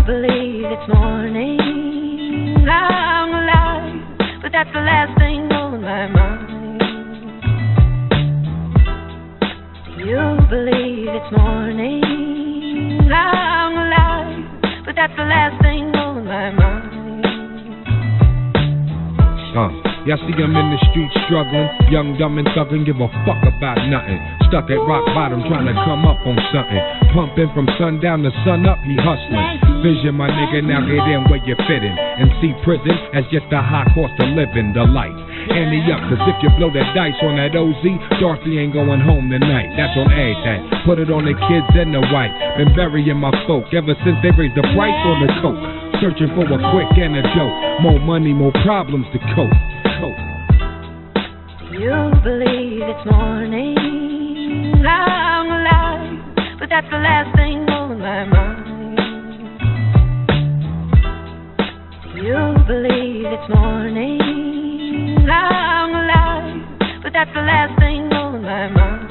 believe it's morning, I'm alive, but that's the last thing on my mind. You believe it's morning, I'm alive, but that's the last thing on my mind. Y'all see I'm in the street struggling, young, dumb, and thuggin', give a fuck about nothing. Stuck at rock bottom trying to come up on something. Pumping from sundown to sun up, he hustling. Vision, my nigga, now get in where you fit in. And see prison as just a high cost of living, the life. Ante up, cause if you blow that dice on that OZ, Dorothy ain't going home tonight. That's on everything. Put it on the kids and the wife. Been burying my folk ever since they raised the price on the coke. Searching for a quick antidote. More money, more problems to cope. You believe it's morning, I'm alive, but that's the last thing on my mind. You believe it's morning, I'm alive, but that's the last thing on my mind.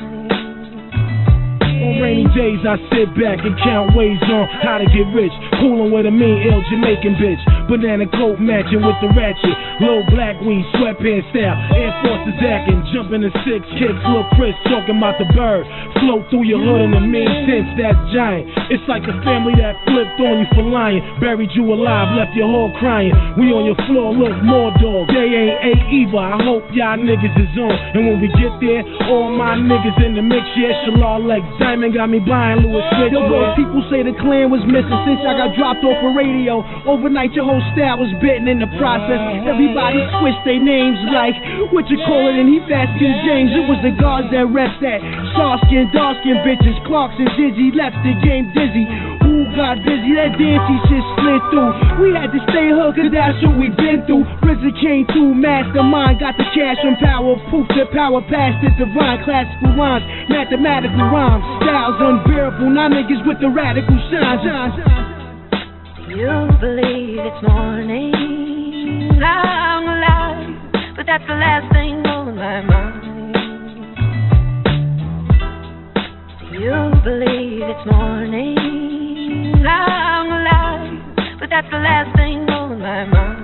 On rainy days I sit back and count ways on how to get rich. Coolin' with a mean, ill Jamaican bitch. Banana coat matching with the ratchet. Low black weed, sweatpants style. Air Forces acting, jumping in 6 kicks. Lil' Chris talking about the bird. Float through your hood in a mean sense, that's giant. It's like the family that flipped on you for lying. Buried you alive, left your whole crying. We on your floor, look, more dogs. They ain't ate either, I hope y'all niggas is on. And when we get there, all my niggas in the mix. Yeah, Shalal Lex Diamond got me buying Louis Switch. Yo, bro, people say the clan was missing since I got dropped off a radio. Overnight, your whole style was bitten in the process. Everybody switched their names like, what you call it, and he Vaskin James. It was the guards that rest that. Starskin, darkskin bitches, Clarks and Dizzy left the game dizzy. Who got busy? That dancey shit slid through. We had to stay hood, cause that's what we been through. Prison came through, mastermind, got the cash from power. Poof, the power past it divine. Classical rhymes, mathematical rhymes. Styles unbearable, now niggas with the radical shines. You believe it's morning, I'm alive, but that's the last thing on my mind. You believe it's morning, I'm alive, but that's the last thing on my mind.